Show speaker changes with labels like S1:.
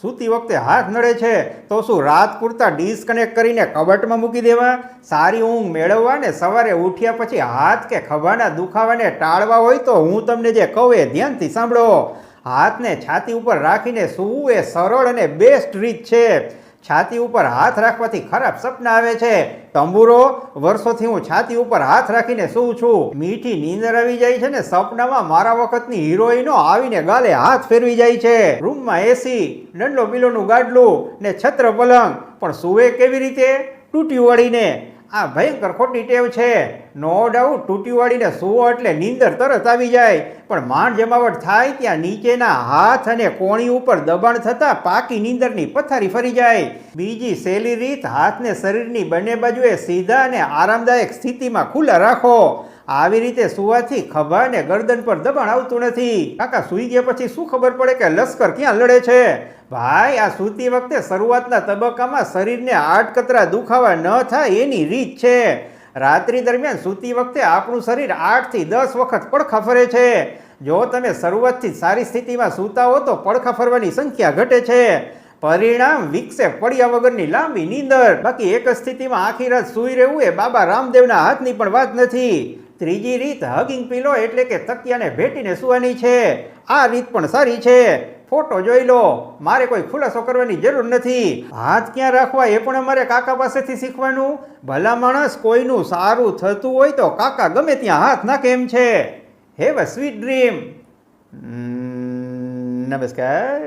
S1: સૂતી વખતે હાથ નડે છે તો શું રાત પૂરતા ડિસ્કનેક્ટ કરીને કબાટમાં મૂકી દેવા? સારી ઊંઘ મેળવવા ને સવારે ઉઠ્યા પછી હાથ કે ખભાના દુખાવાને ટાળવા હોય તો હું તમને જે કહું એ ધ્યાનથી સાંભળો. હાથને છાતી ઉપર રાખીને સૂવું એ સરળ અને બેસ્ટ રીત છે. છાતી ઉપર હાથ રાખવાથી ખરાબ સપના આવે છે. તંબુરો, વર્ષોથી હું છાતી ઉપર હાથ રાખીને સૂવું છું. મીઠી નીંદર આવી જાય છે ને સપનામાં મારા વખતની હિરોઈનો આવીને ગાલે હાથ ફેરવી જાય છે. રૂમમાં એસી, ડંડો બિલોનું ગાડલું ને છત્ર પલંગ, પણ સૂવે કેવી રીતે? તૂટી વળીને. આ ભયંકર ખોટી ટેવ છે. નો ડાઉટ તૂટી વળીને સૂવો એટલે નીંદર તરત આવી જાય, પણ માંડ જમાવટ થાય ત્યાં નીચેના હાથ અને કોણી ઉપર દબાણ થતાં પાકી નીંદરની પથારી ફરી જાય. બીજી સહેલી રીત, હાથને શરીરની બંને બાજુએ સીધા અને આરામદાયક સ્થિતિમાં ખુલ્લા રાખો. આવી રીતે સૂવાથી ખભા અને ગરદન પર દબાણ આવતું નથી. કાકા સૂઈ ગયા પછી શું ખબર પડે કે લશ્કર ક્યાં લડે છે? ભાઈ, આ સૂતી વખતે શરૂઆતના તબક્કામાં શરીરને આડકતરા દુખાવા ન થાય એની રીત છે. રાત્રિ દરમિયાન સૂતી વખતે આપણું શરીર 8 થી 10 વખત પડખા ફરે છે. જો તમે શરૂઆતથી સારી સ્થિતિમાં સૂતા હો તો પડખા ફરવાની સંખ્યા ઘટે છે. પરિણામ વિક્ષેપ પડ્યા વગરની લાંબી નીંદર. બાકી એક જ સ્થિતિમાં આખી રાત સૂઈ રહેવું એ બાબા રામદેવના હાથની પણ વાત નથી. ત્રીજી રીત હગિંગ પિલો એટલે કે તકિયાને ભેટીને સૂવાની છે. આ રીત પણ સારી છે. ફોટો જોઈ લો, મારે કોઈ ખુલાસો કરવાની જરૂર નથી. હાથ ક્યાં રાખવા એ પણ અમારે કાકા પાસેથી શીખવાનું. ભલા માણસ, કોઈનું સારું થતું હોય તો કાકા ગમે ત્યાં હાથ નાખે એમ છે. Have a sweet dream. નમસ્કાર.